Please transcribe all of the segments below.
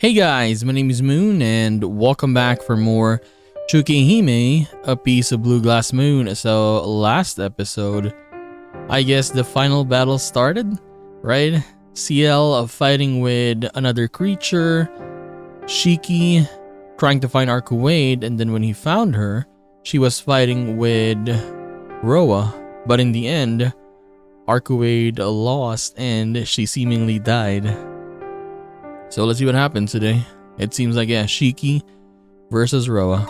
Hey guys, my name is Moon and welcome back for more Tsukihime, A Piece of Blue Glass Moon. So last episode, I guess the final battle started, right? CL fighting with another creature, Shiki trying to find Arcuade, and then when he found her, she was fighting with Roa, but in the end, Arcuade lost and she seemingly died. So let's see what happens today. It seems like, yeah, Shiki versus Roa.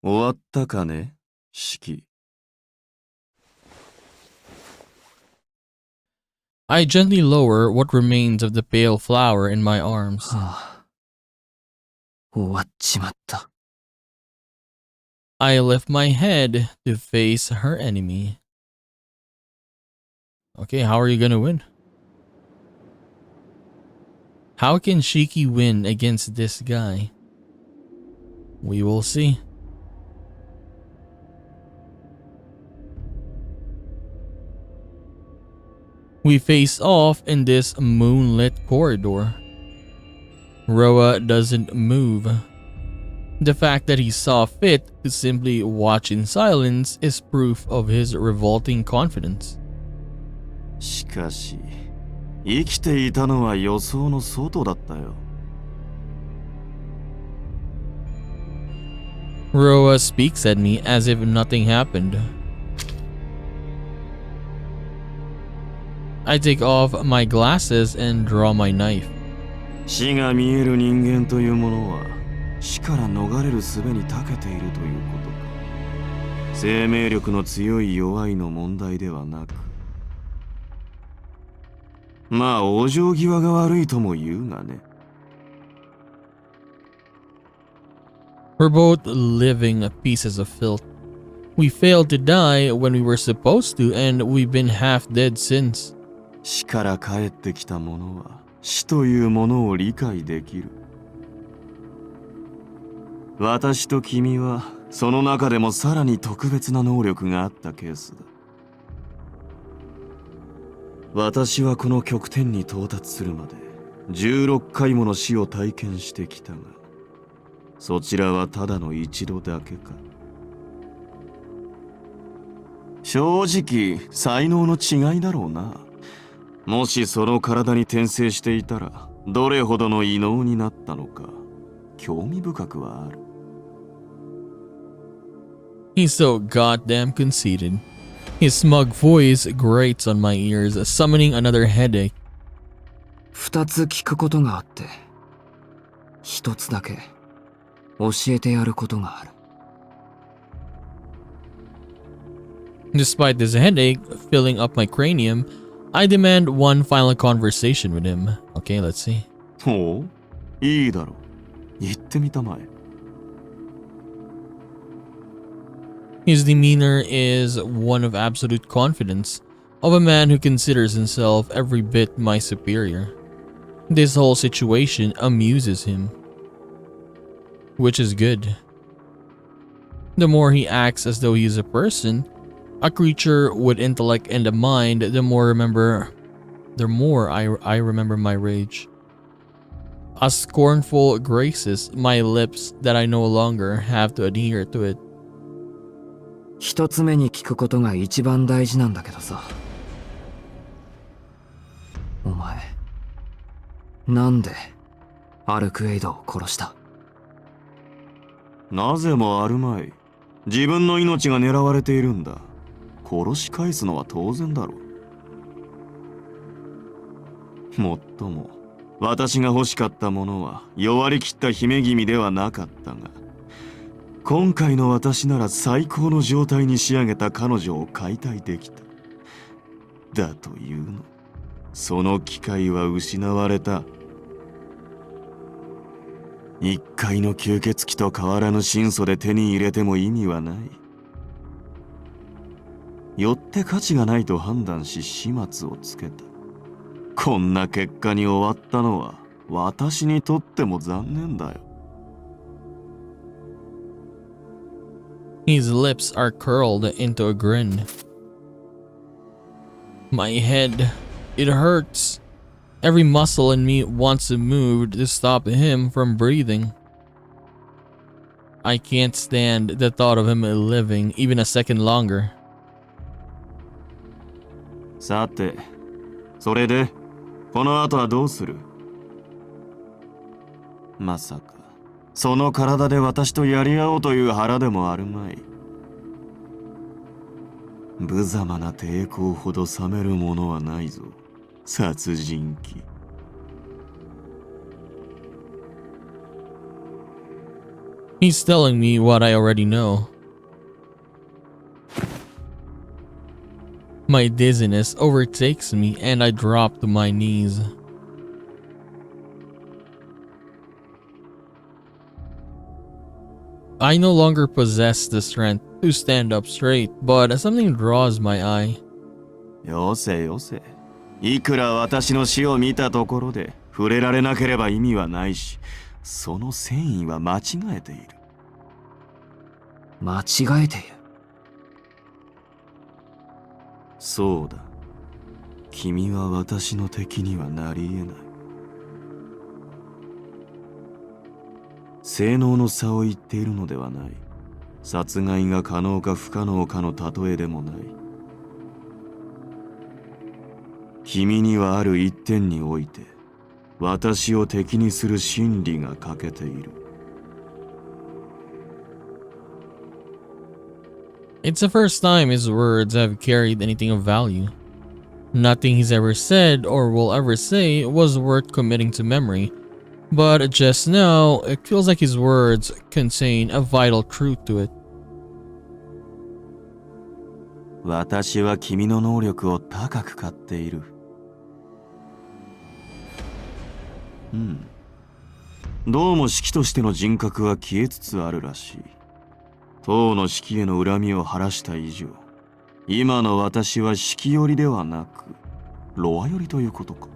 終わったかね、Shiki. I gently lower what remains of the pale flower in my arms. 終わっちまった。I lift my head to face her enemy. Okay, how are you gonna win? How can Shiki win against this guy? We will see. We face off in this moonlit corridor. Roa doesn't move. The fact that he saw fit to simply watch in silence is proof of his revolting confidence. しかし、生きていたのは予想の外だったよ。Roa speaks at me as if nothing happened. I take off my glasses and draw my knife. 死が見える人間というものは、死から逃れる術に長けているということか。生命力の強い弱いの問題ではなく。まあ、往生際が悪いとも言うがね。We're both living pieces of filth. We failed to die when we were supposed to, and we've been half dead since. 死から帰ってきた者は、死というものを理解できる。私と君は、その中でもさらに特別な能力があったケースだ。私はこの極点に到達するまで16回もの死を体験してきたが、そちらはただの一度だけか。正直才能の違いだろうな。もしその体に転生していたらどれほどの異能になったのか興味深くはある。 He's so goddamn conceited. His smug voice grates on my ears, summoning another headache. 二つ聞くことがあって、一つだけ教えてやることがある。Despite this headache filling up my cranium, I demand one final conversation with him. Okay, let's see. ほう、いいだろう。言ってみたまえ。His demeanor is one of absolute confidence, of a man who considers himself every bit my superior. This whole situation amuses him, which is good. The more he acts as though he is a person, a creature with intellect and a mind, the more I remember my rage. A scornful graces my lips that I no longer have to adhere to it. 一つ目に聞くことが一番大事なんだけどさ。お前、なんでアルクエイドを殺した？なぜもあるまい。自分の命が狙われているんだ。殺し返すのは当然だろう。もっとも、私が欲しかったものは弱りきった姫君ではなかったが、今回の私なら最高の状態に仕上げた彼女を解体できた。だというの。その機会は失われた。一回の吸血鬼と変わらぬ真素で手に入れても意味はない。よって価値がないと判断し始末をつけた。こんな結果に終わったのは私にとっても残念だよ。His lips are curled into a grin. My head, it hurts. Every muscle in me wants to move to stop him from breathing. I can't stand the thought of him living even a second longer. さて、それで、この後はどうする？まさか、その体で私とやり合おうという腹でもあるまい。無様な抵抗ほど冷めるものはないぞ、殺人鬼。He's telling me what I already know. My dizziness overtakes me and I drop to my knees. I no longer possess the strength to stand up straight, but something draws my eye. よせよせ。いくら私の死を見たところで触れられなければ意味はないし、その繊維は間違えている。間違えている。そうだ。君は私の敵にはなり得ない。性能の差を言っているのではない。殺害が可能か不可能かの例えでもない。君にはある一点において、私を敵にする心理が欠けている。It's the first time his words have carried anything of value. Nothing he's ever said or will ever say was worth committing to memory, but just now it feels like his words contain a vital truth to it. 私は君の能力を高く買っている。どうも式としての人格は消えつつあるらしい。当の式への恨みを晴らした以上、今の私は式寄りではなく、ロア寄りということか。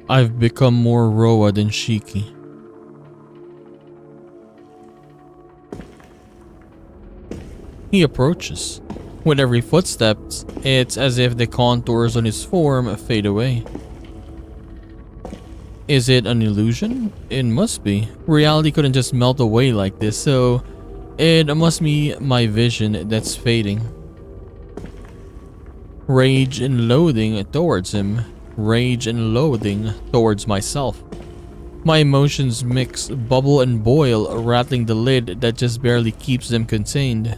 I've become more Roa than Shiki. He approaches. With every footstep, it's as if the contours on his form fade away. Is it an illusion? It must be. Reality couldn't just melt away like this, so it must be my vision that's fading. Rage and loathing towards him. Rage and loathing towards myself. My emotions mix, bubble and boil, rattling the lid that just barely keeps them contained.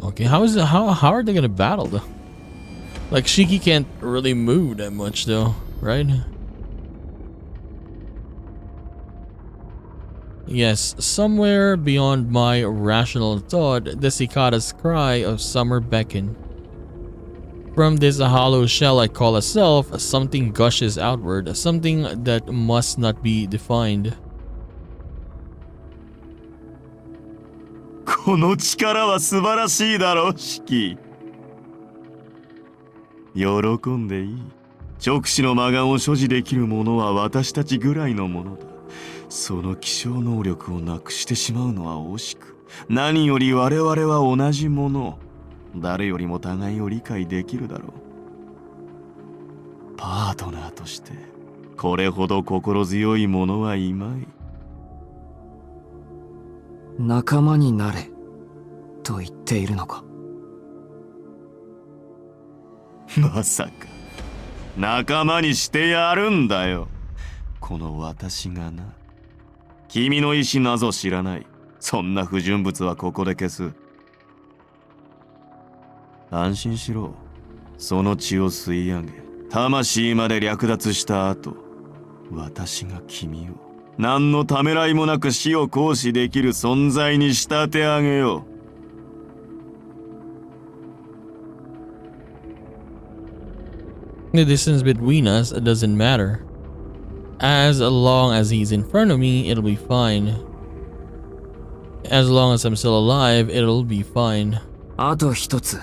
Okay, how are they gonna battle though? Like Shiki can't really move that much though, right? Yes, somewhere beyond my rational thought, the cicada's cry of summer beckon. From this hollow shell I call a self, something gushes outward, something that must not be defined. この力は素晴らしいだろ、式。喜んでいい。直視の魔眼を所持できる者は私たちぐらいのものだ。その気象能力をなくしてしまうのは惜しく、何より我々は同じもの。誰よりも互いを理解できるだろう。パートナーとしてこれほど心強い者はいまい。仲間になれと言っているのか。まさか仲間にしてやるんだよ、この私がな。君の意志なぞ知らない。そんな不純物はここで消す。安心しろ。その血を吸い上げ、魂まで略奪した後、私が君を何のためらいもなく死を行使できる存在に仕立て上げよう。The distance between us doesn't matter. As long as he's in front of me, it'll be fine. As long as I'm still alive, it'll be fine. あと一つ。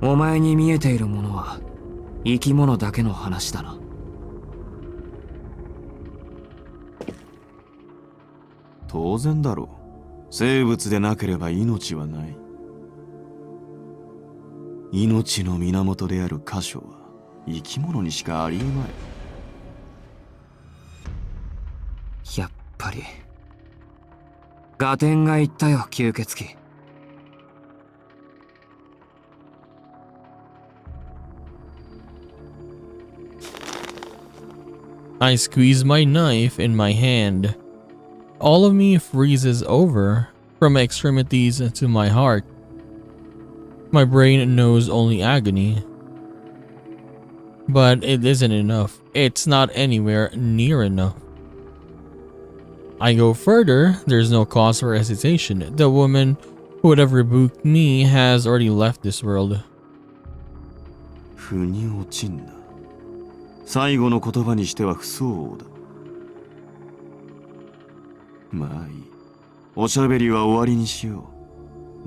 お前に見えているものは生き物だけの話だな。当然だろう。生物でなければ命はない。命の源である箇所は生き物にしかありえまい。やっぱり合点がいったよ、吸血鬼。I squeeze my knife in my hand. All of me freezes over, from my extremities to my heart. My brain knows only agony. But it isn't enough. It's not anywhere near enough. I go further, there's no cause for hesitation. The woman who would have rebuked me has already left this world. 腑に落ちんな。最後の言葉にしては不相応だ。まあいい。おしゃべりは終わりにしよ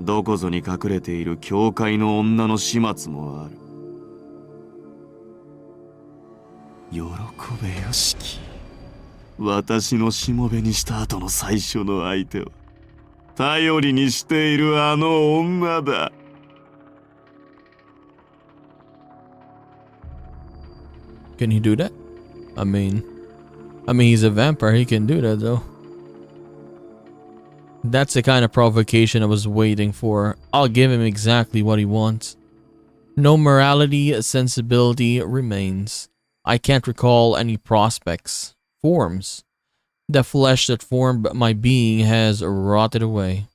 う。どこぞに隠れている教会の女の始末もある。喜べよしき。私のしもべにした後の最初の相手は頼りにしているあの女だ。Can he do that? I mean, he's a vampire. He can do that, though. That's the kind of provocation I was waiting for. I'll give him exactly what he wants. No morality, sensibility remains. I can't recall any prospects, forms. The flesh that formed my being has rotted away.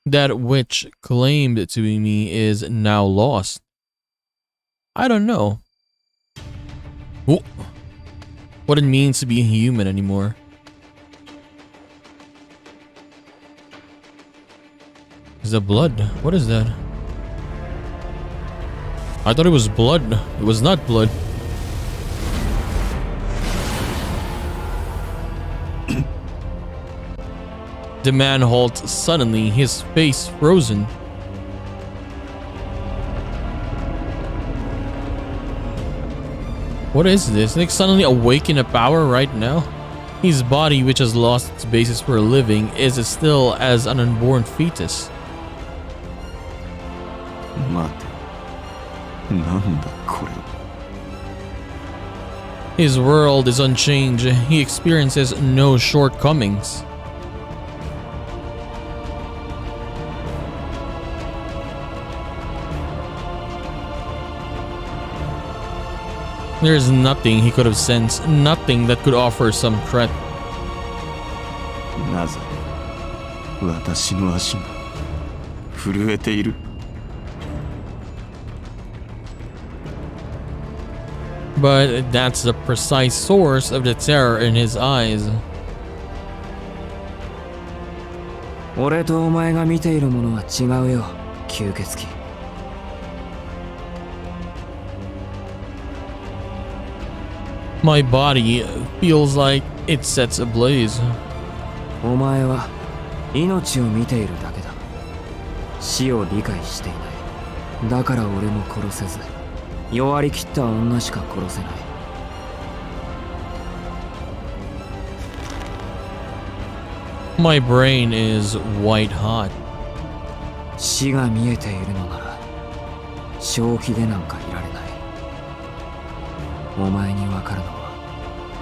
That which claimed to be me is now lost. I don't know what it means to be a human anymore. Is that blood? What is that? I thought it was blood. It was not blood. The man halts suddenly, his face frozen. What is this? Like suddenly awaken a power right now? His body, which has lost its basis for a living, is as still as an unborn fetus. 待て。なんだこれ。His world is unchanged. He experiences no shortcomings. There's nothing he could have sensed, nothing that could offer some threat. なぜ私の足が震えている。But that's the precise source of the terror in his eyes. 俺とお前が見ているものは違うよ、吸血鬼。My body feels like it sets ablaze. お前は命を見ているだけだ。死を理解していない。だから俺も殺せず、弱り切った女しか殺せない。My brain is white hot. 死が見えているのなら正気でなんかいられない。お前に分かるのは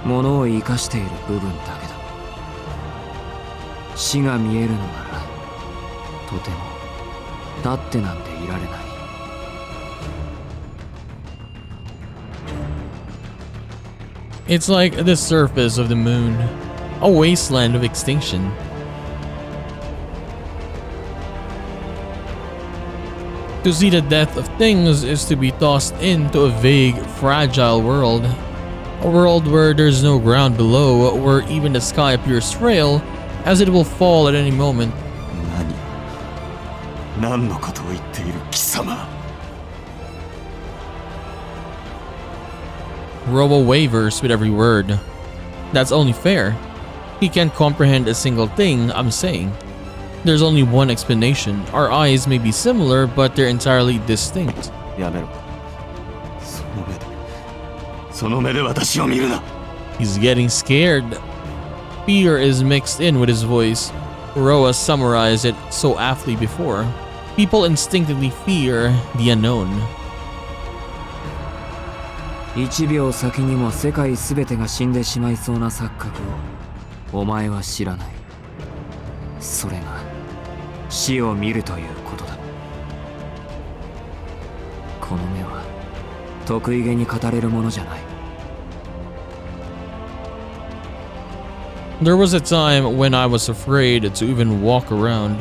物を生かしている部分だけだ。死が見えるのならとても立ってなんていられない。It's like the surface of the moon, a wasteland of extinction. To see the death of things is to be tossed into a vague, fragile world. A world where there's no ground below, where even the sky appears frail, as it will fall at any moment. 何のことを言っている貴様。Robo wavers with every word. That's only fair. He can't comprehend a single thing I'm saying. There's only one explanation. Our eyes may be similar, but they're entirely distinct. やめろ。その目で私を見るな。He's getting scared. Fear is mixed in with his voice. Roa summarized it so aptly before. People instinctively fear the unknown. 1秒先にも世界すべてが死んでしまいそうな錯覚をお前は知らない。それが死を見るということだ。この目は得意げに語れるものじゃない。There was a time when I was afraid to even walk around.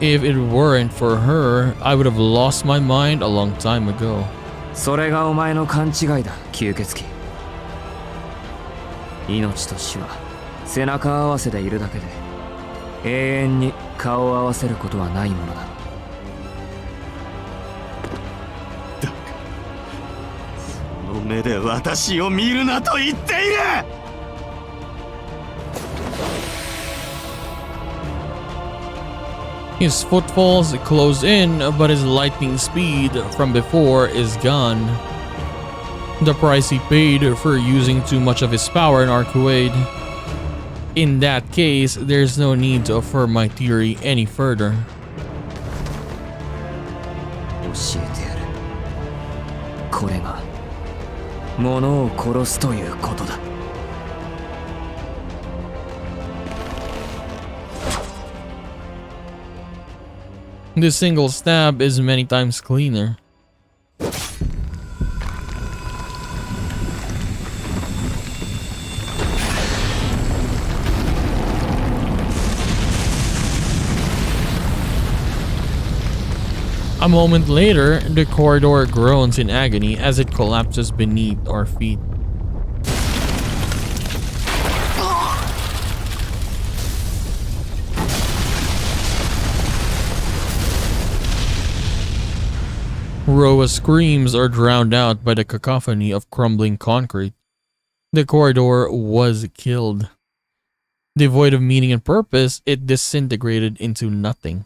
If it weren't for her, I would have lost my mind a long time ago. それがお前の勘違いだ、吸血鬼。命と死は背中合わせでいるだけで、永遠に顔を合わせることはないものだ。だが、その目で私を見るなと言っている。His footfalls close in, but his lightning speed from before is gone. The price he paid for using too much of his power in Arcuade. In that case, there's no need to affirm my theory any further. 教えてやる。これが物を殺すということだ。This single stab is many times cleaner. A moment later, the corridor groans in agony as it collapses beneath our feet. Roa's screams are drowned out by the cacophony of crumbling concrete. The corridor was killed. Devoid of meaning and purpose, it disintegrated into nothing.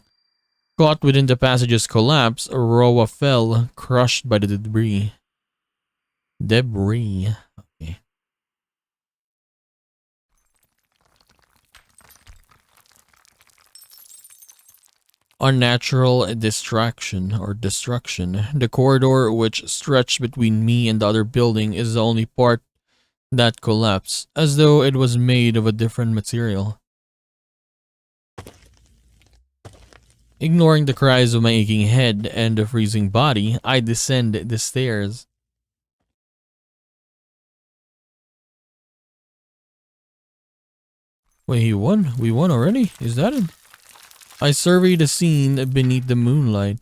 Caught within the passage's collapse, Roa fell, crushed by the debris. Okay. Unnatural distraction or destruction. The corridor which stretched between me and the other building is the only part that collapsed, as though it was made of a different material. Ignoring the cries of my aching head and the freezing body, I descend the stairs. Wait, he won? We won already? Is that it? I survey the scene beneath the moonlight.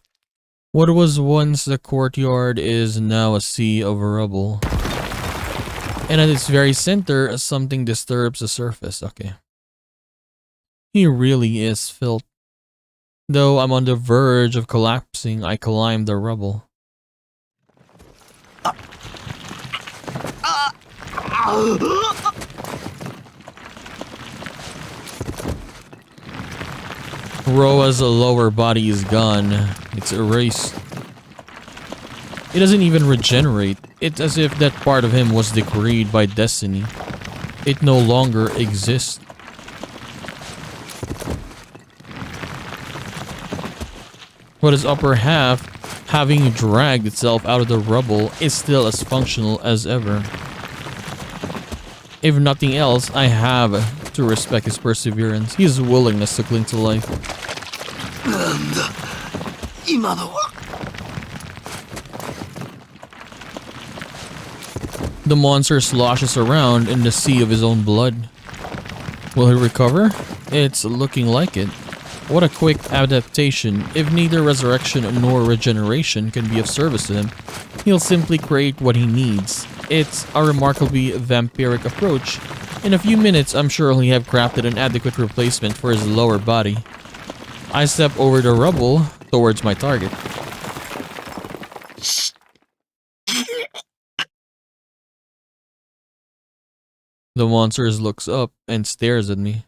What was once the courtyard is now a sea of rubble. And at its very center, something disturbs the surface. Okay. He really is filth. Though I'm on the verge of collapsing, I climb the rubble. Roa's lower body is gone. It's erased. It doesn't even regenerate. It's as if that part of him was decreed by destiny. It no longer exists. But his upper half, having dragged itself out of the rubble, is still as functional as ever. If nothing else, I have to respect his perseverance, his willingness to cling to life. The monster sloshes around in the sea of his own blood. Will he recover? It's looking like it. What a quick adaptation. If neither resurrection nor regeneration can be of service to him, he'll simply create what he needs. It's a remarkably vampiric approach. In a few minutes, I'm sure he'll have crafted an adequate replacement for his lower body. I step over the rubble towards my target. The monster looks up and stares at me.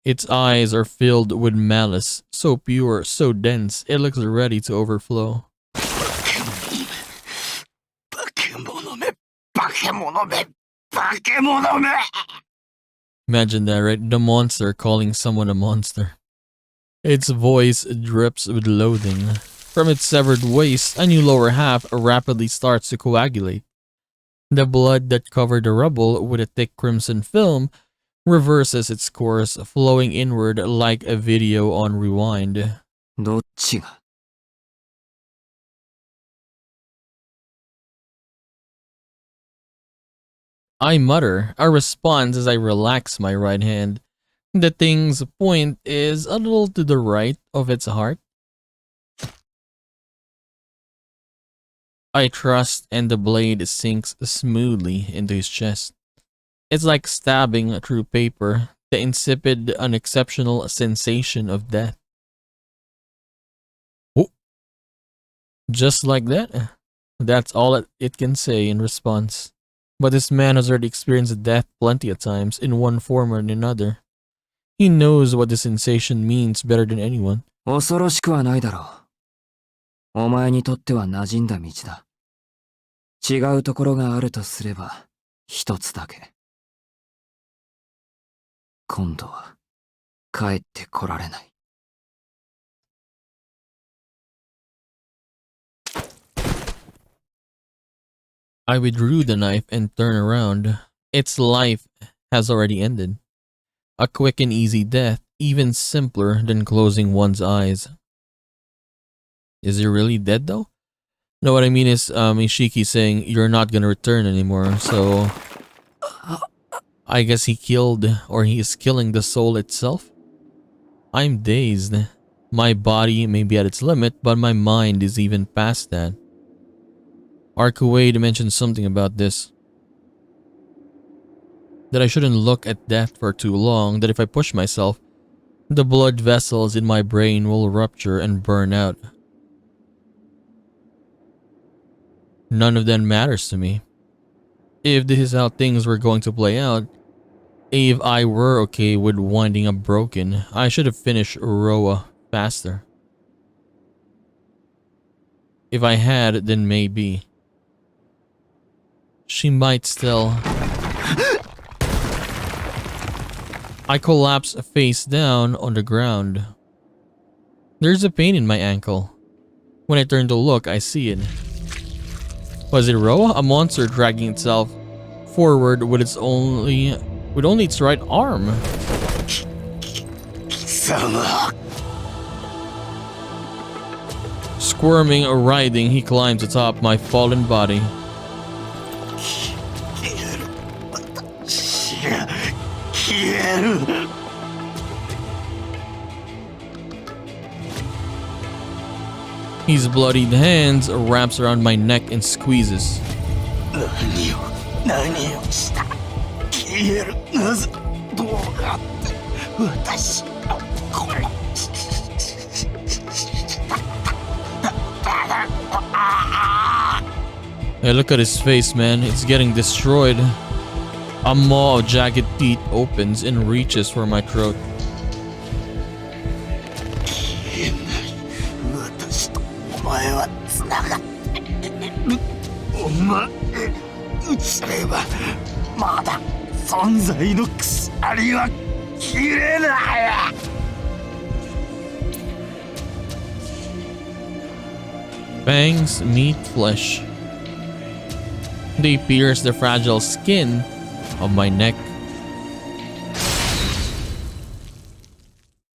Its eyes are filled with malice, so pure, so dense, it looks ready to overflow. Imagine that, right? The monster calling someone a monster. Its voice drips with loathing. From its severed waist, a new lower half rapidly starts to coagulate. The blood that covered the rubble with a thick crimson film reverses its course, flowing inward like a video on rewind. どっちが I mutter, a response as I relax my right hand. The thing's point is a little to the right of its heart. I trust, and the blade sinks smoothly into his chest. It's like stabbing through paper, the insipid, unexceptional sensation of death. Oh. Just like that. That's all it can say in response. But this man has already experienced death plenty of times in one form or another. He knows what the sensation means better than anyone. 恐ろしくはないだろう。お前にとっては馴染んだ道だ。違うところがあるとすれば、一つだけ。今度は、帰ってこられない。I withdrew the knife and turned around. Its life has already ended. A quick and easy death, even simpler than closing one's eyes. Is he really dead though? No, what I mean is Ishiki saying you're not gonna return anymore, so I guess he killed, or he is killing the soul itself? I'm dazed. My body may be at its limit, but my mind is even past that. Arkuade mentioned something about this. That I shouldn't look at death for too long, that if I push myself, the blood vessels in my brain will rupture and burn out. None of that matters to me. If this is how things were going to play out, if I were okay with winding up broken, I should have finished Roa faster. If I had, then maybe. She might still. I collapse face down on the ground. There's a pain in my ankle. When I turn to look, I see it. Was it Roa? A monster dragging itself forward with only its right arm. Squirming or writhing, he climbs atop my fallen body. His bloodied hands wraps around my neck and squeezes. Hey, look at his face, man. It's getting destroyed. A maw of jagged teeth opens and reaches for my throat. Fangs meet flesh. They pierce the fragile skin of my neck.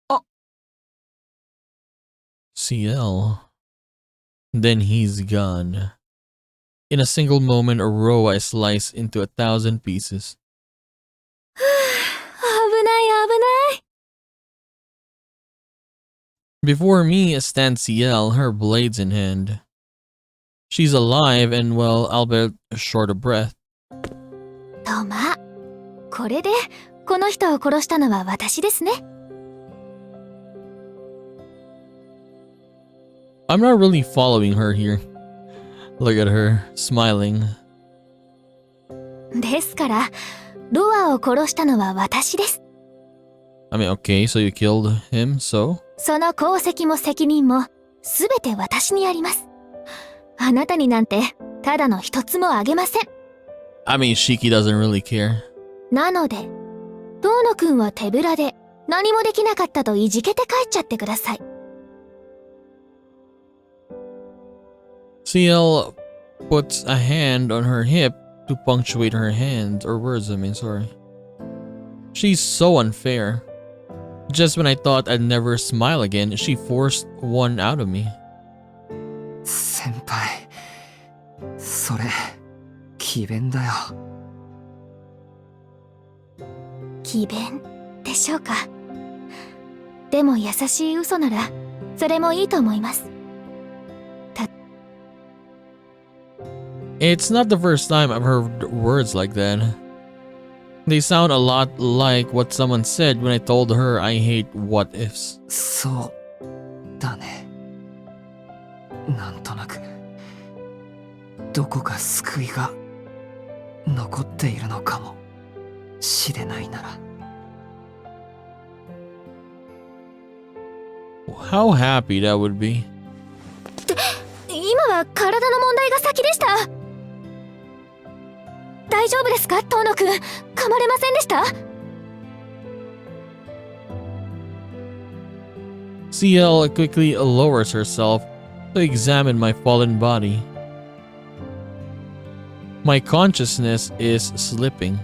Oh. CL. Then he's gone. In a single moment, Roa is sliced into 1,000 pieces. Before me stands CL, her blades in hand. She's alive and, well, albeit short of breath. とまあ、これでこの人を殺したのは私ですね。I'm not really following her here. Look at her, smiling. ですから、ロアを殺したのは私です。I mean, okay, so you killed him, so? その功績も責任もすべて私にあります。あなたになんてただの一つもあげません。I mean, Shiki doesn't really care. なので、遠野くんは手ぶらで何もできなかったといじけて帰っちゃってください。CL puts a hand on her hip to punctuate her hand, or words, sorry. She's so unfair. Just when I thought I'd never smile again, she forced one out of me. 先輩、それ詭弁だよ。詭弁でしょうか。でも優しい嘘ならそれもいいと思います。It's not the first time I've heard words like that. They sound a lot like what someone said when I told her I hate what ifs. そうだね。なんとなくどこか救いが残っているのかもしれないなら。How happy that would be. 今は体の問題が先でした。大丈夫ですか、遠野くん。噛まれませんでした？ CL quickly lowers herself to examine my fallen body. My consciousness is slipping.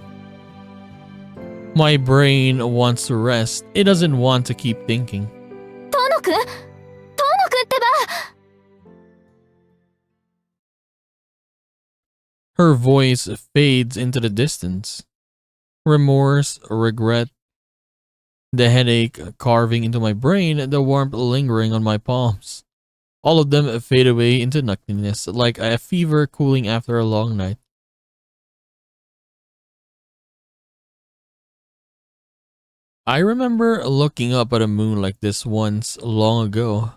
My brain wants to rest. It doesn't want to keep thinking. 遠野くんってば。Her voice fades into the distance. Remorse, regret, the headache carving into my brain, the warmth lingering on my palms. All of them fade away into nothingness, like a fever cooling after a long night. I remember looking up at a moon like this once long ago.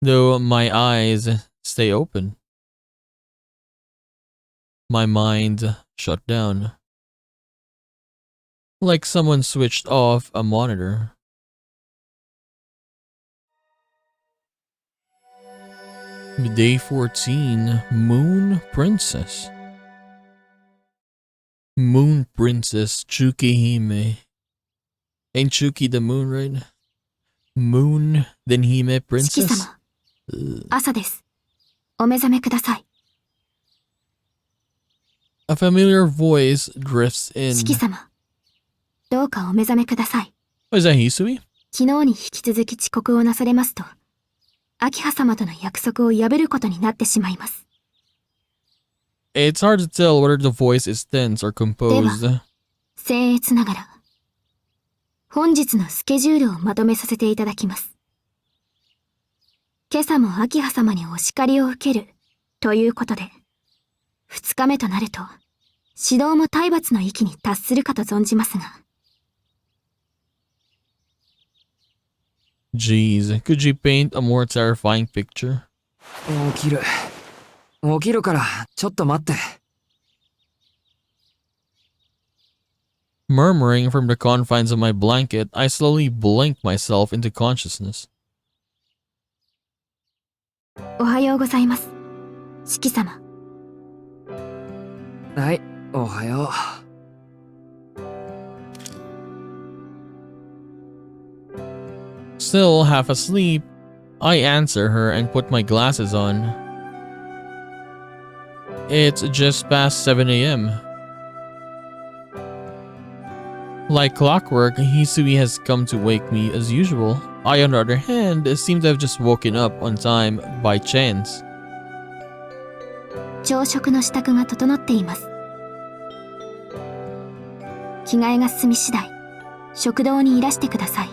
Though my eyes stay open. My mind shut down. Like someone switched off a monitor. Day 14, Moon Princess. Moon Princess Tsukihime. Ain't Tsuki the moon, right? Moon, then Hime 四季 Princess? 様、朝です。お目覚めください。A familiar voice drifts 四季 in. 様、どうかお目覚めください。 Oh, is that Hisui? 昨日に引き続き遅刻をなされますと、明葉様との約束を破ることになってしまいます。It's hard to tell whether the voice is tense or composed. 僭越ながら、本日のスケジュールをまとめさせていただきます。今朝も明葉様にお叱りを受けるということで、2日目となると、指導も体罰の域に達するかと存じますが。Jeez, could you paint a more terrifying picture? 起きるからちょっと待って。Murmuring from the confines of my blanket, I slowly blinked myself into consciousness. おはようございます、四季様。はい、おはよう。Still half asleep, I answer her and put my glasses on. It's just past 7 a.m. Like clockwork, Hisui has come to wake me as usual. I, on the other hand, seem to have just woken up on time by chance. 朝食の支度が整っています。着替えが済み次第、食堂にいらしてください。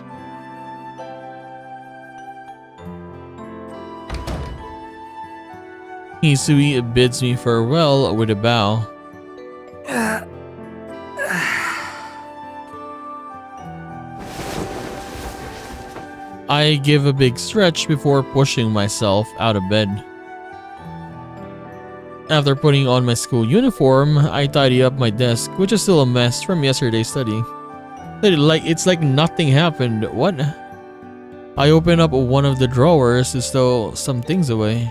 Hisui bids me farewell with a bow. I give a big stretch before pushing myself out of bed. After putting on my school uniform, I tidy up my desk, which is still a mess from yesterday's study. It's like nothing happened. What? I open up one of the drawers to stow some things away.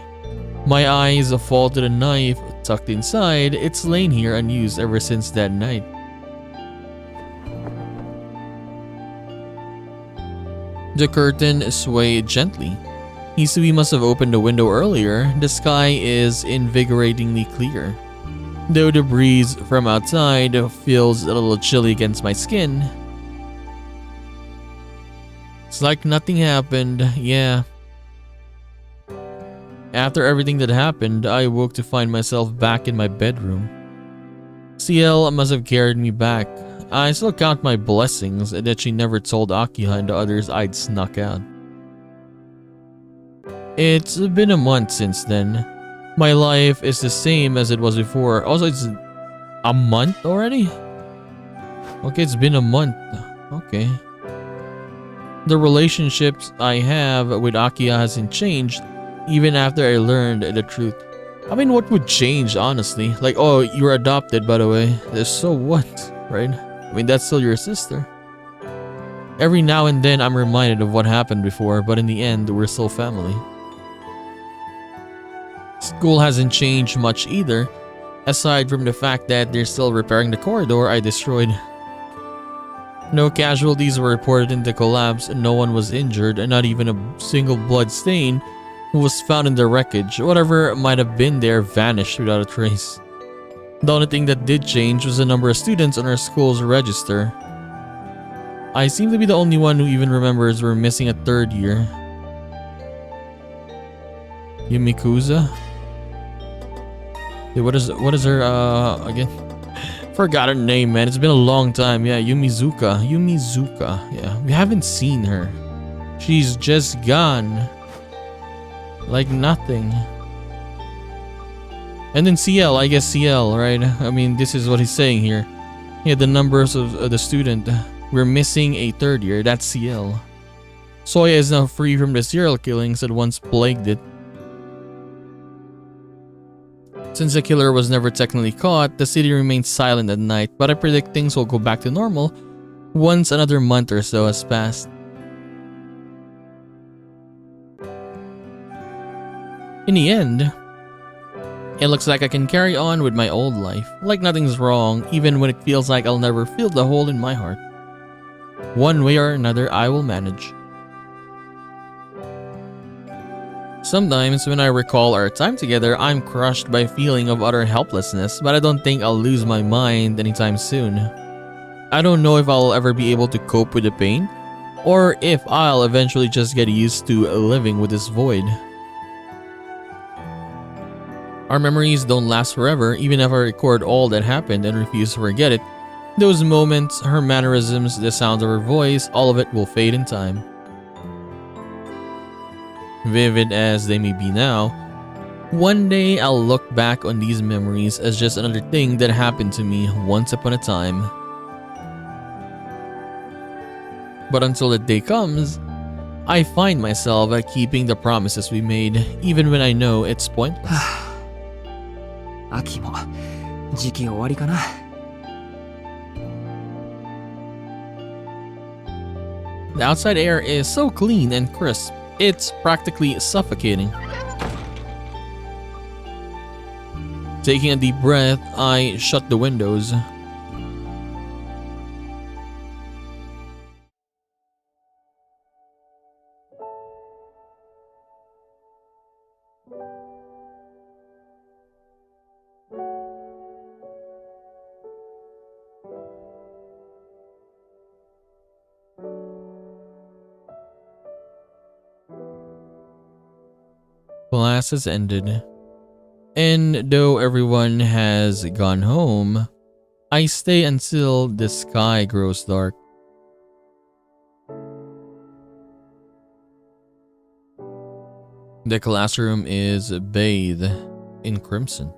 My eyes fall to the knife tucked inside. It's lain here unused ever since that night. The curtain swayed gently. Hisui must have opened the window earlier. The sky is invigoratingly clear. Though the breeze from outside feels a little chilly against my skin. It's like nothing happened, yeah. After everything that happened, I woke to find myself back in my bedroom. CL must have carried me back. I still count my blessings that she never told Akiha and the others I'd snuck out. It's been a month since then. My life is the same as it was before. Also, it's a month already? Okay, it's been a month. Okay. The relationships I have with Akiha hasn't changed even after I learned the truth. I mean, what would change, honestly? Like, oh, you're adopted, by the way. So what, right? I mean, that's still your sister. Every now and then I'm reminded of what happened before, but in the end, we're still family. School hasn't changed much either, aside from the fact that they're still repairing the corridor I destroyed. No casualties were reported in the collapse, and no one was injured, and not even a single blood stain was found in the wreckage. Whatever might have been there vanished without a trace. The only thing that did change was the number of students on our school's register. I seem to be the only one who even remembers we're missing a third year. Yumikuza? Hey, what is her again? Forgot her name, man. It's been a long time. Yeah, Yumizuka. Yeah, we haven't seen her. She's just gone. Like nothing. And then CL, I guess CL, right? I mean, this is what he's saying here. Yeah, the numbers of the student. We're missing a third year. That's CL. Soya is now free from the serial killings that once plagued it. Since the killer was never technically caught, the city remains silent at night, but I predict things will go back to normal once another month or so has passed. In the end, it looks like I can carry on with my old life, like nothing's wrong, even when it feels like I'll never fill the hole in my heart. One way or another, I will manage. Sometimes when I recall our time together, I'm crushed by a feeling of utter helplessness, but I don't think I'll lose my mind anytime soon. I don't know if I'll ever be able to cope with the pain, or if I'll eventually just get used to living with this void. Our memories don't last forever, even if I record all that happened and refuse to forget it. Those moments, her mannerisms, the sound of her voice, all of it will fade in time. Vivid as they may be now, one day I'll look back on these memories as just another thing that happened to me once upon a time. But until that day comes, I find myself keeping the promises we made, even when I know it's pointless. 秋も時期終わりかな。The outside air is so clean and crisp, it's practically suffocating. Taking a deep breath, I shut the windows. Class has ended, and though everyone has gone home, I stay until the sky grows dark. The classroom is bathed in crimson.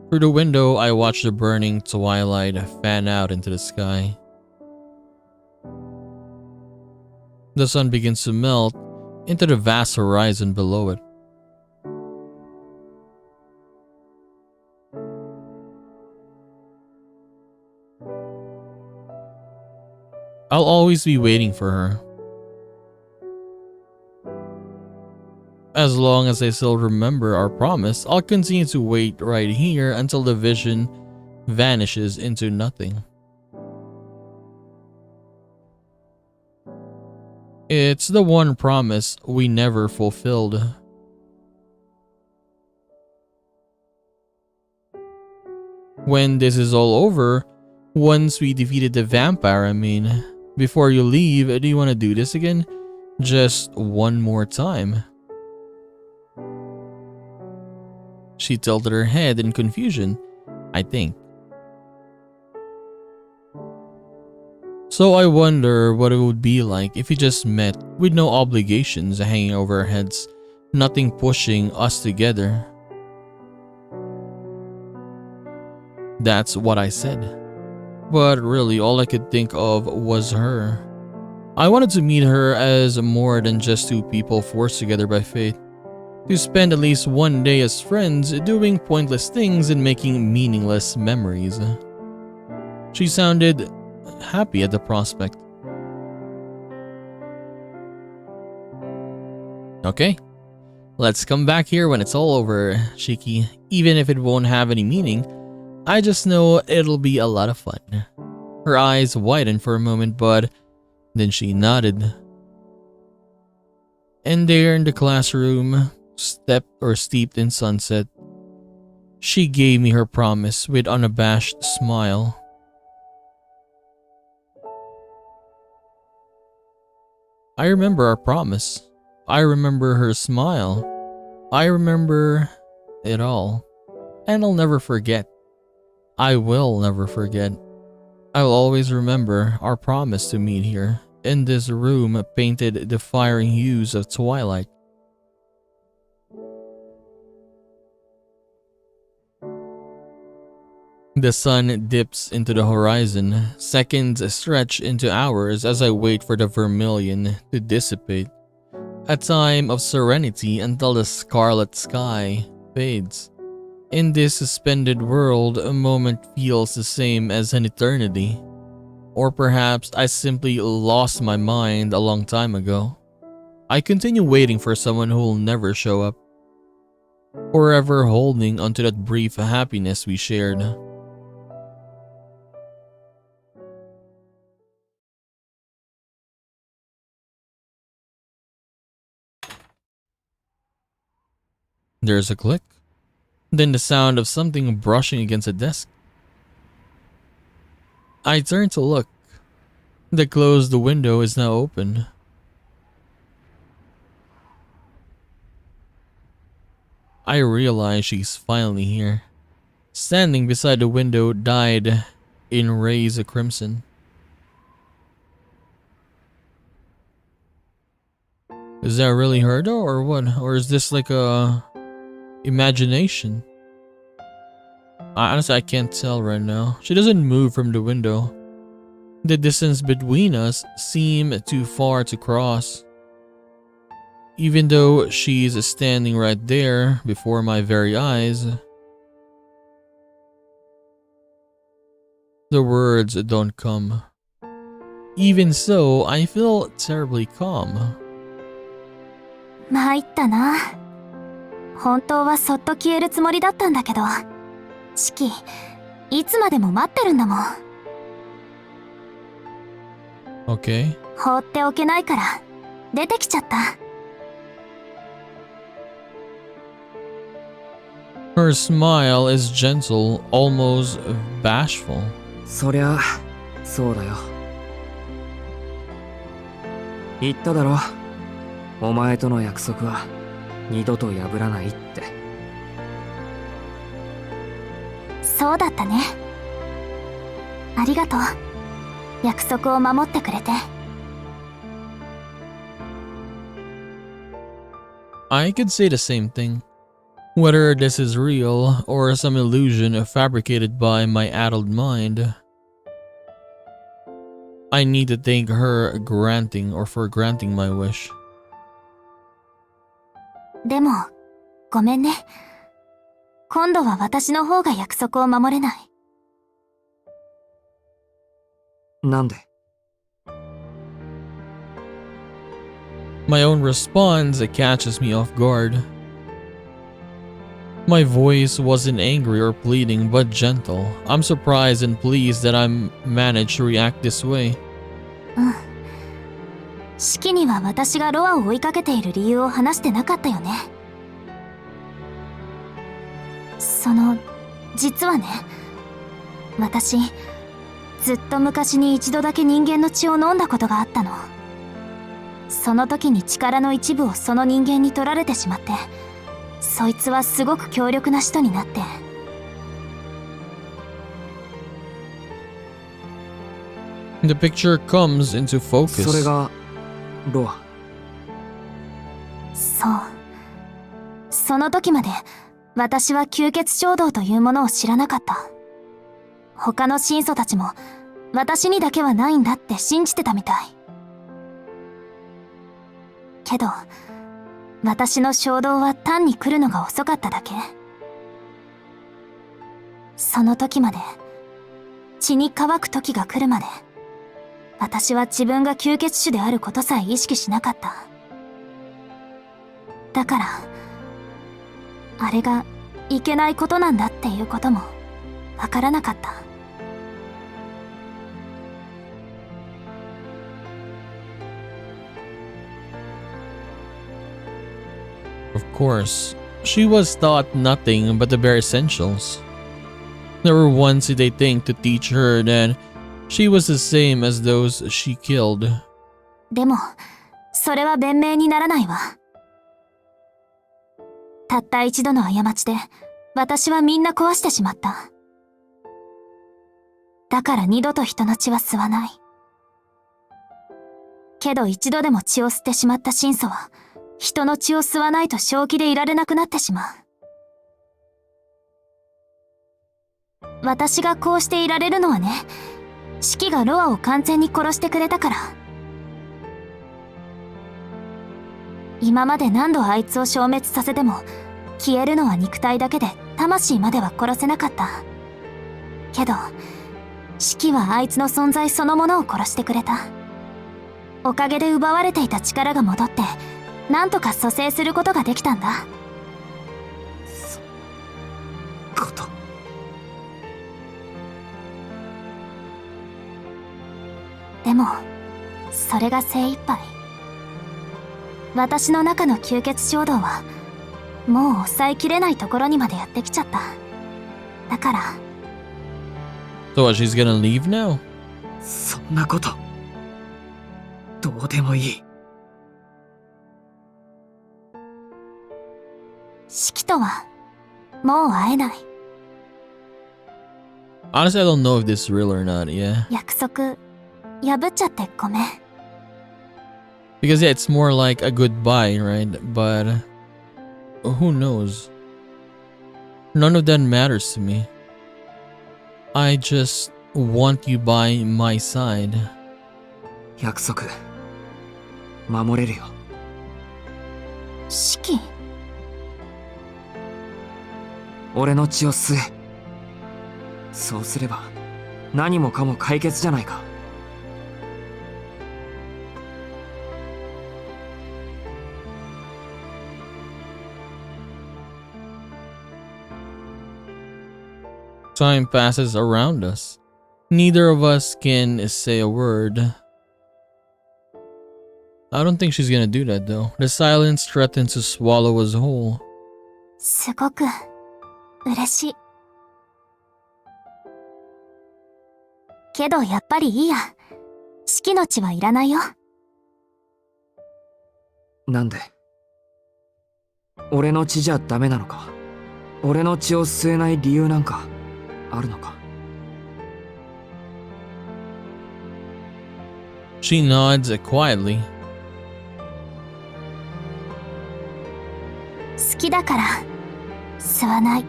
Through the window, I watch the burning twilight fan out into the sky. The sun begins to melt into the vast horizon below it. I'll always be waiting for her. As long as I still remember our promise, I'll continue to wait right here until the vision vanishes into nothing. It's the one promise we never fulfilled. When this is all over, once we defeated the vampire, before you leave, do you want to do this again? Just one more time. She tilted her head in confusion, I think. So I wonder what it would be like if we just met with no obligations hanging over our heads, nothing pushing us together. That's what I said. But really, all I could think of was her. I wanted to meet her as more than just two people forced together by fate. To spend at least one day as friends, doing pointless things and making meaningless memories. She sounded happy at the prospect. Okay, let's come back here when it's all over, Shiki. Even if it won't have any meaning, I just know it'll be a lot of fun. Her eyes widened for a moment, but then she nodded. And there in the classroom, steeped in sunset, she gave me her promise with unabashed smile. I remember our promise. I remember her smile. I remember it all. And I'll never forget. I will never forget. I'll always remember our promise to meet here, in this room painted the fiery hues of twilight. The sun dips into the horizon, seconds stretch into hours as I wait for the vermilion to dissipate. A time of serenity until the scarlet sky fades. In this suspended world, a moment feels the same as an eternity. Or perhaps I simply lost my mind a long time ago. I continue waiting for someone who will never show up. Forever holding onto that brief happiness we shared. There's a click. Then the sound of something brushing against a desk. I turn to look. The closed window is now open. I realize she's finally here. Standing beside the window, dyed in rays of crimson. Is that really her though, or what? Or is this like a imagination? Honestly, I can't tell right now. She doesn't move from the window. The distance between us seems too far to cross. Even though she's standing right there before my very eyes. The words don't come. Even so, I feel terribly calm. 参ったな。本当はそっと消えるつもりだったんだけど、シキ、いつまでも待ってるんだもん。Okay. 放っておけないから出てきちゃった。Her smile is gentle, almost bashful. そりゃそうだよ。言っただろ、お前との約束は二度と破らないって。そうだったね。ありがとう。約束を守ってくれて。I could say the same thing. Whether this is real or some illusion fabricated by my addled mind, I need to thank her for granting my wish. でも、ごめんね。今度は私の方が約束を守れない。なんで？ My own response catches me off guard. My voice wasn't angry or pleading, but gentle. I'm surprised and pleased that I managed to react this way. シキには私がロアを追いかけている理由を話してなかったよね。実はね、私ずっと昔に一度だけ人間の血を飲んだことがあったの。その時に力の一部をその人間に取られてしまって、そいつはすごく強力な使徒になって。The picture comes into focus. それがロア。そう。その時まで私は吸血衝動というものを知らなかった。他の神祖たちも私にだけはないんだって信じてたみたい。けど私の衝動は単に来るのが遅かっただけ。その時まで、血に乾く時が来るまで、私は自分が吸血種であることさえ意識しなかった。だからあれがいけないことなんだっていうこともわからなかった。Of course, she was taught nothing but the bare essentials. There were ones they think to teach her that she was the same as those she killed. でもそれは弁明にならないわ。たった一度の過ちで私はみんな壊してしまった。だから二度と人の血は吸わない。けど一度でも血を吸ってしまった神祖は人の血を吸わないと正気でいられなくなってしまう。私がこうしていられるのはね、シキがロアを完全に殺してくれたから。今まで何度あいつを消滅させても消えるのは肉体だけで魂までは殺せなかった。けどシキはあいつの存在そのものを殺してくれた。おかげで奪われていた力が戻ってなんとか蘇生することができたんだ。でもそれが精一杯。私の中の吸血衝動はもう抑えきれないところにまでやってきちゃった。だから。 So what, she's gonna leave now? そんなことどうでもいい。シキとはもう会えない。 Honestly, I don't know if this is real or not, yeah. 約束破っちゃってごめん。 Because yeah, it's more like a goodbye, right? But who knows? None of that matters to me. I just want you by my side. 約束守れるよ。シキ、俺の血を吸え。そうすれば何もかも解決じゃないか。Time passes around us. Neither of us can say a word. I don't think she's gonna do that though. The silence threatens to swallow us whole. すごく嬉しい。けどやっぱりいいや。シキの血はいらないよ。なんで俺の血じゃダメなのか。俺の血を吸えない理由なんかあるのか。 She nods quietly. 好きだから吸わない。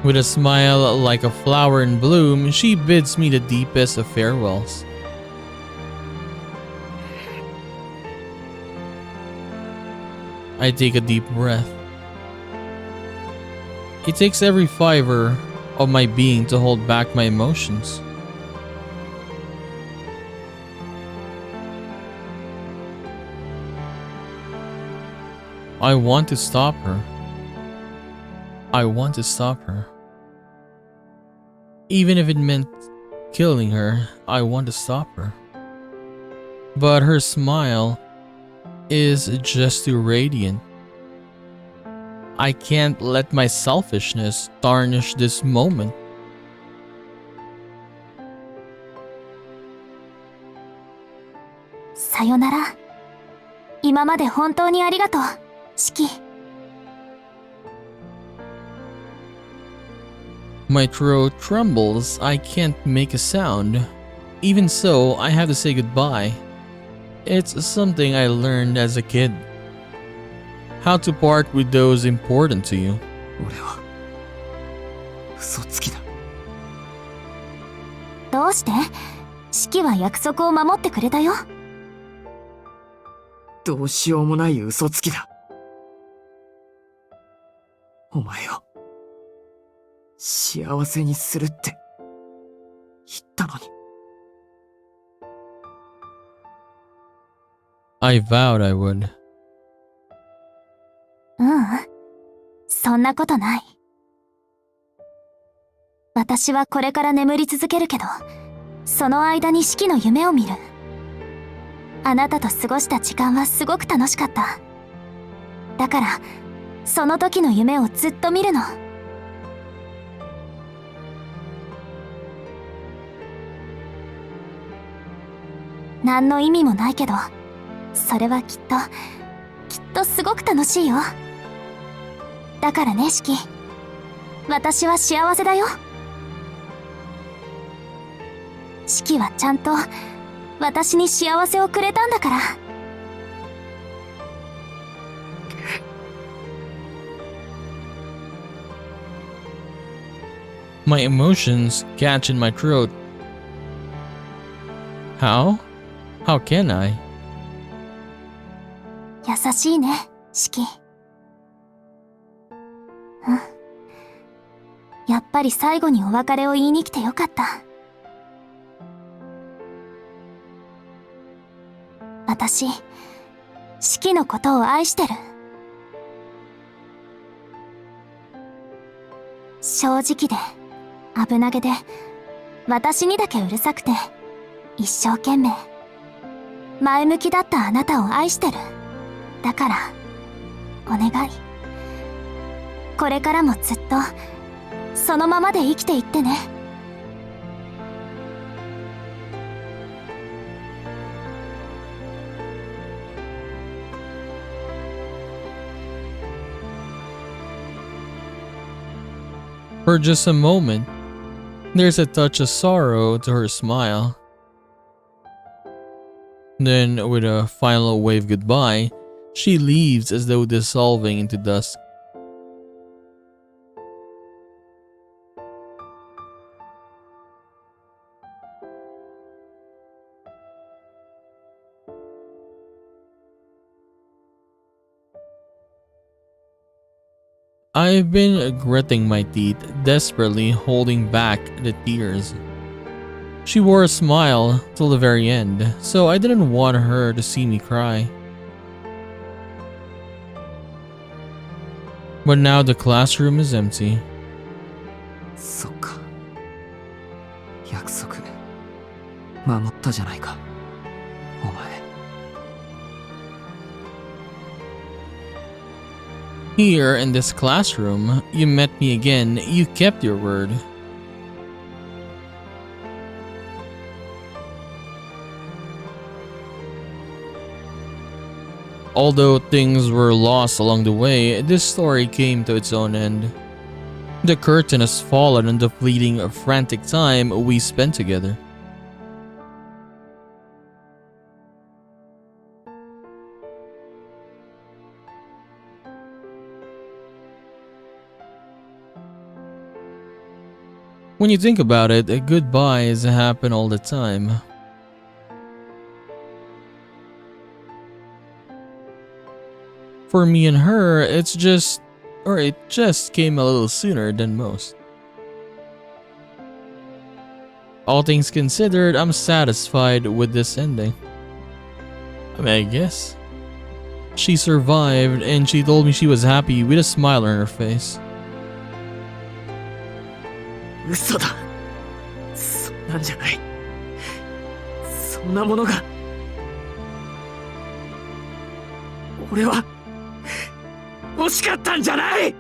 With a smile like a flower in bloom, she bids me the deepest of farewells. I take a deep breath. It takes every fiber of my being to hold back my emotions. I want to stop her. I want to stop her. Even if it meant killing her, I want to stop her. But her smile is just too radiant. I can't let my selfishness tarnish this moment. Sayonara. 今まで本当にありがとう、シキ。My throat trembles, I can't make a sound. Even so, I have to say goodbye. It's something I learned as a kid. How to part with those important to you. 俺は嘘つきだ。どうして？シキは約束を守ってくれたよ。どうしようもない嘘つきだ。お前を幸せにするって言ったのに。I vowed I would. そんなことない。私はこれから眠り続けるけど、その間にシキの夢を見る。あなたと過ごした時間はすごく楽しかった。だから、その時の夢をずっと見るの。何の意味もないけど、それはきっとすごく楽しいよ。だからね、シキ。私は幸せだよ。シキはちゃんと私に幸せをくれたんだから。My emotions catch in my throat. How? How can I? 優しいね、シキ。やっぱり最後にお別れを言いに来てよかった。私、シキのことを愛してる。正直で、危なげで、私にだけうるさくて、一生懸命、前向きだったあなたを愛してる。だから、お願い。これからもずっと、そのままで生きていってね。For just a moment, there's a touch of sorrow to her smile. Then, with a final wave goodbye, she leaves as though dissolving into dusk. I've been gritting my teeth, desperately holding back the tears. She wore a smile till the very end, so I didn't want her to see me cry. But now the classroom is empty. そっか。約束守ったじゃないか、お前。Here in this classroom, you met me again, you kept your word. Although things were lost along the way, this story came to its own end. The curtain has fallen on the fleeting, frantic time we spent together. When you think about it, goodbyes happen all the time. For me and her, it just came a little sooner than most. All things considered, I'm satisfied with this ending. I mean, I guess. She survived and she told me she was happy with a smile on her face. 嘘だ。そんなんじゃない。そんなものが。俺は欲しかったんじゃない。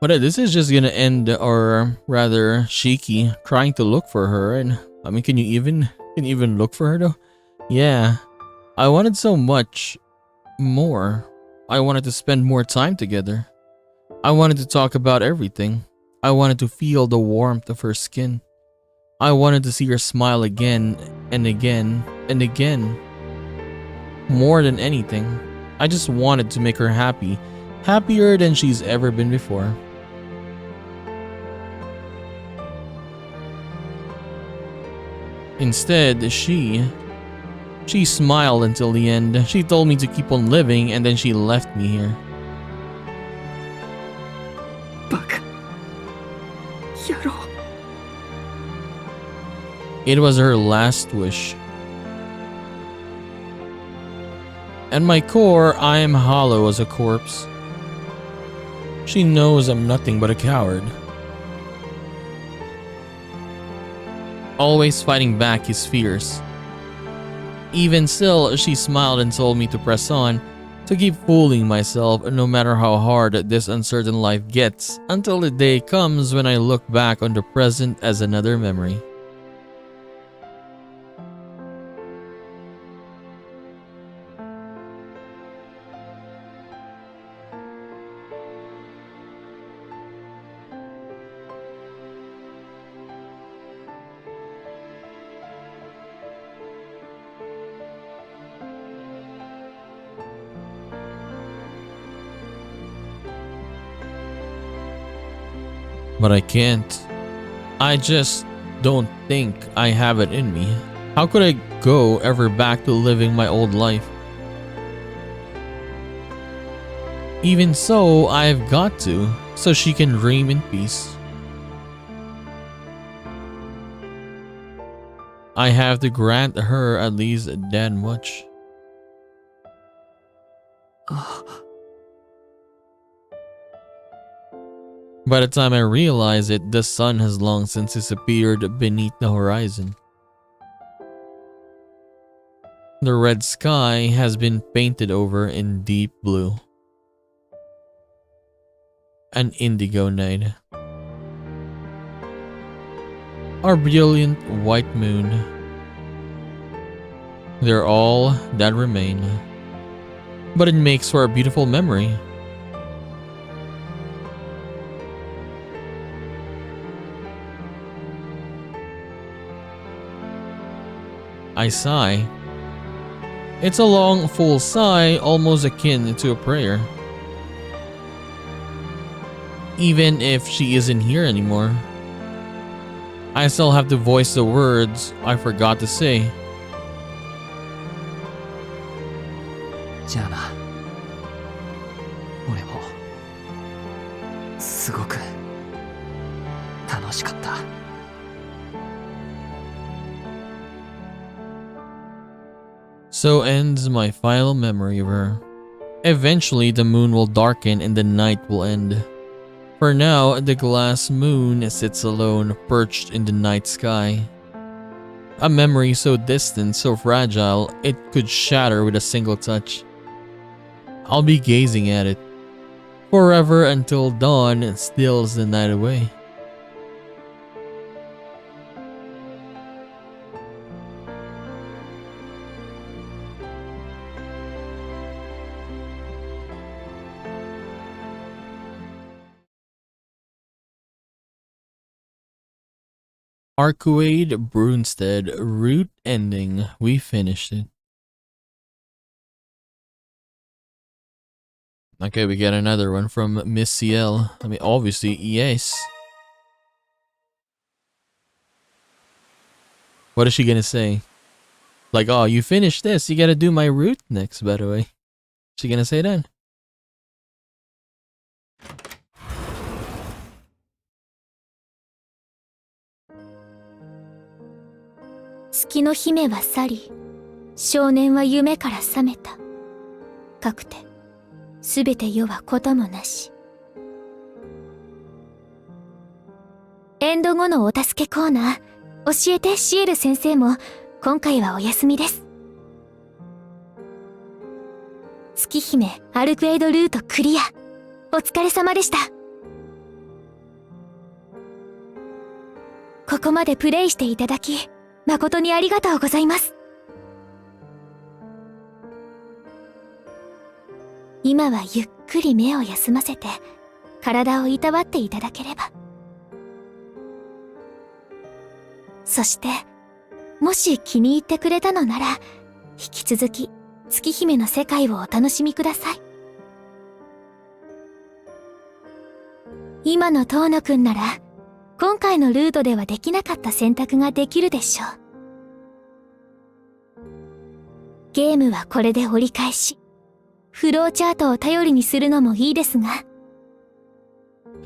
But this is just gonna end, or rather, Shiki trying to look for her. And I mean, can you even look for her though? Yeah, I wanted so much more. I wanted to spend more time together. I wanted to talk about everything. I wanted to feel the warmth of her skin. I wanted to see her smile again and again and again. More than anything, I just wanted to make her happy, happier than she's ever been before. Instead, she smiled until the end. She told me to keep on living, and then she left me here. バカ野郎。 It was her last wish. At my core, I am hollow as a corpse. She knows I'm nothing but a coward. Always fighting back his fears. Even still, she smiled and told me to press on, to keep fooling myself no matter how hard this uncertain life gets, until the day comes when I look back on the present as another memory. But I can't. I just don't think I have it in me. How could I go ever back to living my old life? Even so, I've got to, so she can dream in peace. I have to grant her at least that much. By the time I realize it, the sun has long since disappeared beneath the horizon. The red sky has been painted over in deep blue. An indigo night. Our brilliant white moon. They're all that remain. But it makes for a beautiful memory. I sigh. It's a long, full sigh, almost akin to a prayer. Even if she isn't here anymore, I still have to voice the words I forgot to say. じゃあな。俺もすごく楽しかった。 So ends my final memory of her. Eventually, the moon will darken and the night will end. For now, the glass moon sits alone, perched in the night sky. A memory so distant, so fragile, it could shatter with a single touch. I'll be gazing at it, forever until dawn steals the night away. Arcuade Brunstead route ending. We finished it. Okay, we got another one from Miss CL. I mean, obviously, yes. What is she gonna say? Like, oh, you finished this. You gotta do my route next, by the way. She gonna say that? Tsukihime は去り、少年は夢から覚めた。かくて、すべて世はこともなし。エンド後のお助けコーナー、教えてシエル先生も今回はお休みです。月姫アルクエイドルートクリア。お疲れ様でした。ここまでプレイしていただき、誠にありがとうございます。今はゆっくり目を休ませて、体をいたわっていただければ。そして、もし気に入ってくれたのなら、引き続き月姫の世界をお楽しみください。今の遠野くんなら、今回のルートではできなかった選択ができるでしょう。ゲームはこれで折り返し、フローチャートを頼りにするのもいいですが。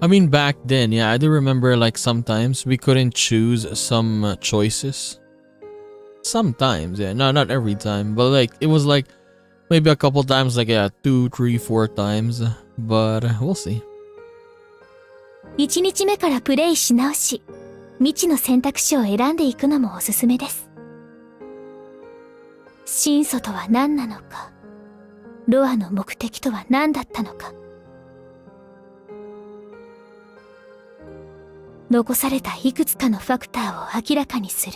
I mean, back then, yeah, I do remember like sometimes we couldn't choose some choices. Sometimes, yeah, not every time, but like it was like maybe a couple times, like yeah, 2, 3, 4 times, but we'll see. 1日目からプレイし直し、未知の選択肢を選んでいくのもおすすめです。真素とは何なのか、ロアの目的とは何だったのか。残されたいくつかのファクターを明らかにする。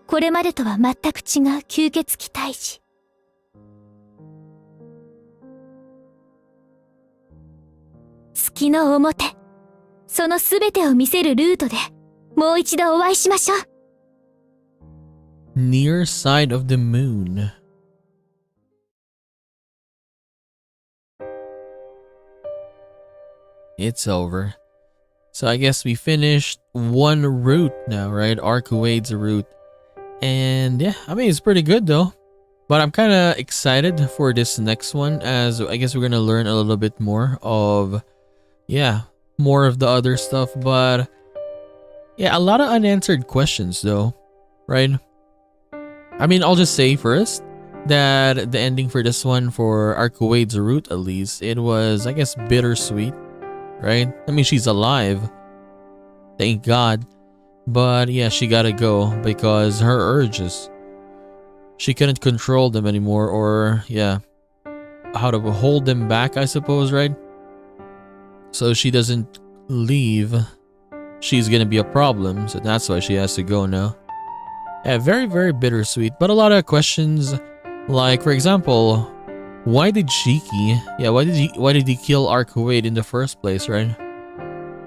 これまでとは全く違う吸血鬼退治。月の表、そのすべてを見せるルートでもう一度お会いしましょう。Near side of the moon. It's over. So I guess we finished one route now, right? Arcuade's route. And yeah, I mean, it's pretty good though. But I'm kind of excited for this next one, as I guess we're going to learn a little bit more of, yeah, more of the other stuff. But yeah, a lot of unanswered questions though, right? I mean, I'll just say first that the ending for this one, for Arcuade's route at least, it was, I guess, bittersweet. Right? I mean, she's alive. Thank God. But yeah, she gotta go because her urges, she couldn't control them anymore, or yeah, how to hold them back, I suppose, right? So she doesn't leave, she's gonna be a problem. So that's why she has to go now. Yeah, very, very bittersweet. But a lot of questions, like, for example, why did Shiki, why did he kill Arcuade in the first place, right?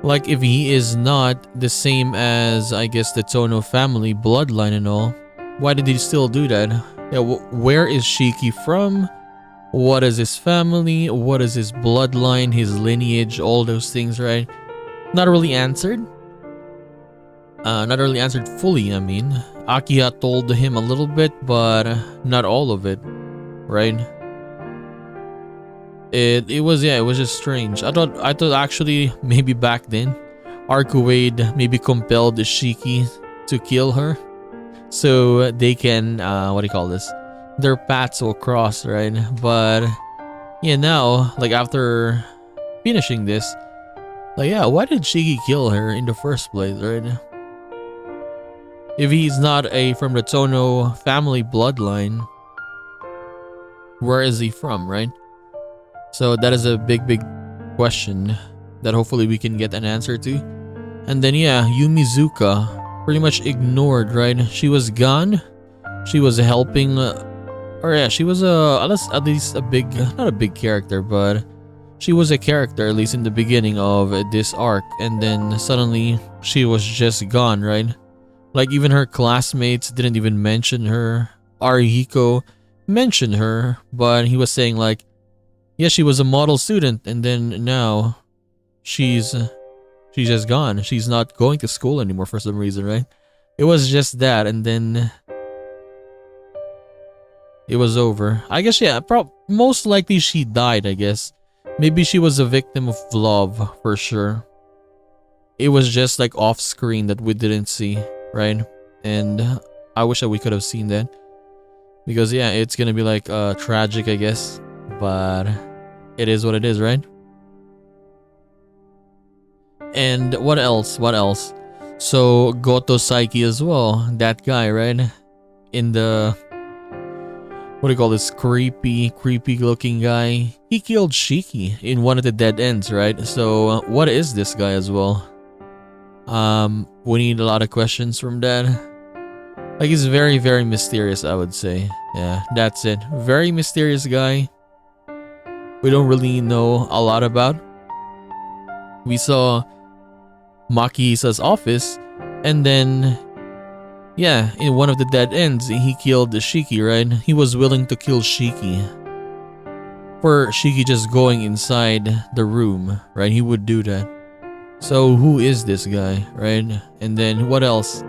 Like, if he is not the same as, I guess, the Tono family bloodline and all, why did he still do that? Yeah, where is Shiki from? What is his family? What is his bloodline, his lineage, all those things, right? Not really answered. Not really answered fully, I mean. Akiha told him a little bit, but not all of it, right? It was just strange. I thought actually maybe back then Arcuade maybe compelled Shiki to kill her so they can what do you call this? Their paths will cross, right? But yeah, now, like, after finishing this, like, yeah, why did Shiki kill her in the first place, right? If he's not from the Tono family bloodline, where is he from, right? So that is a big question that hopefully we can get an answer to. And then yeah, Yumizuka, pretty much ignored, right? She was gone. She was helping, or yeah, she was at least a big, not a big character, but she was a character at least in the beginning of this arc. And then suddenly she was just gone, right? Like, even her classmates didn't even mention her. Arihiko mentioned her, but he was saying like, yeah, she was a model student, and then now she's just gone. She's not going to school anymore for some reason, right? It was just that, and then it was over. I guess, yeah, most likely she died, I guess. Maybe she was a victim of love, for sure. It was just like off screen that we didn't see, right? And I wish that we could have seen that. Because yeah, it's gonna be like tragic, I guess. But it is what it is, right? And what else? So Goto Saiki as well, that guy, right? In the, what do you call this, creepy looking guy. He killed Shiki in one of the dead ends, right? So what is this guy as well? We need a lot of questions from that. Like, he's very, very mysterious, I would say. Yeah, that's it. Very mysterious guy. We don't really know a lot about. We saw Makihisa's office, and then, yeah, in one of the dead ends, he killed Shiki, right? He was willing to kill Shiki. For Shiki just going inside the room, right? He would do that. So who is this guy, right? And then what else?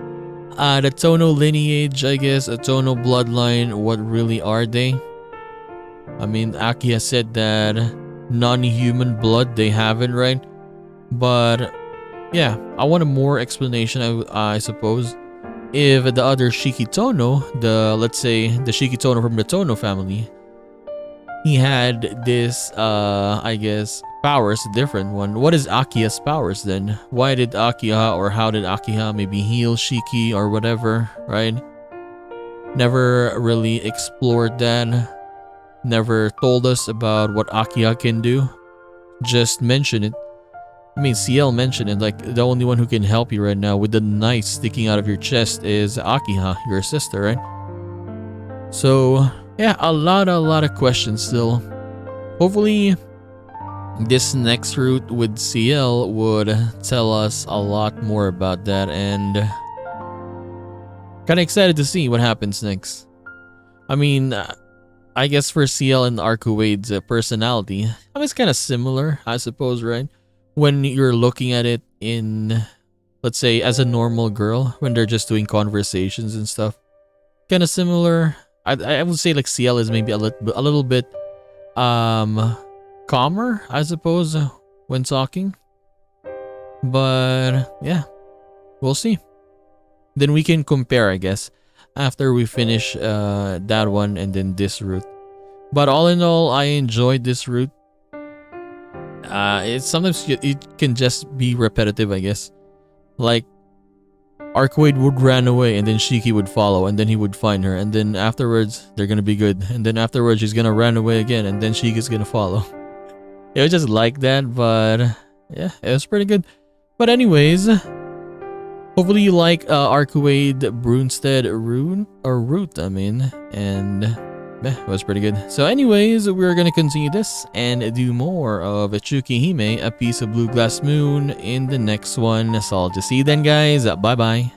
The Tono lineage, I guess, a Tono bloodline, what really are they? I mean, Akiha said that non-human blood they haven't, right? But yeah, I want a more explanation, I suppose. If the other Shiki Tono, let's say the Shiki Tono from the Tono family, he had this, I guess, powers, a different one. What is Akiha's powers then? Why did Akiha, or how did Akiha maybe heal Shiki or whatever, right? Never really explored that. Never told us about what Akiha can do. Just mention it. I mean, CL mentioned it, like, the only one who can help you right now with the knife sticking out of your chest is Akiha, your sister, right? So, yeah, a lot of questions still. Hopefully, this next route with CL would tell us a lot more about that, and kind of excited to see what happens next. I mean, I guess for CL and Arcuade's personality, I mean, it's kind of similar, I suppose, right? When you're looking at it in, let's say, as a normal girl, when they're just doing conversations and stuff, kind of similar. I would say like CL is maybe a little bit calmer, I suppose, when talking. But yeah, we'll see. Then we can compare, I guess, after we finish that one and then this route. But all in all, I enjoyed this route. It's sometimes it can just be repetitive, I guess. Like, Arcuade would run away and then Shiki would follow and then he would find her, and then afterwards they're gonna be good, and then afterwards she's gonna run away again and then Shiki's gonna follow. It was just like that, but yeah, it was pretty good. But anyways, hopefully you like Arcuade Brunstead route, I mean, and it was pretty good. So anyways, we're gonna continue this and do more of Tsukihime, A Piece of Blue Glass Moon, in the next one. So I'll just see you then, guys. Bye bye.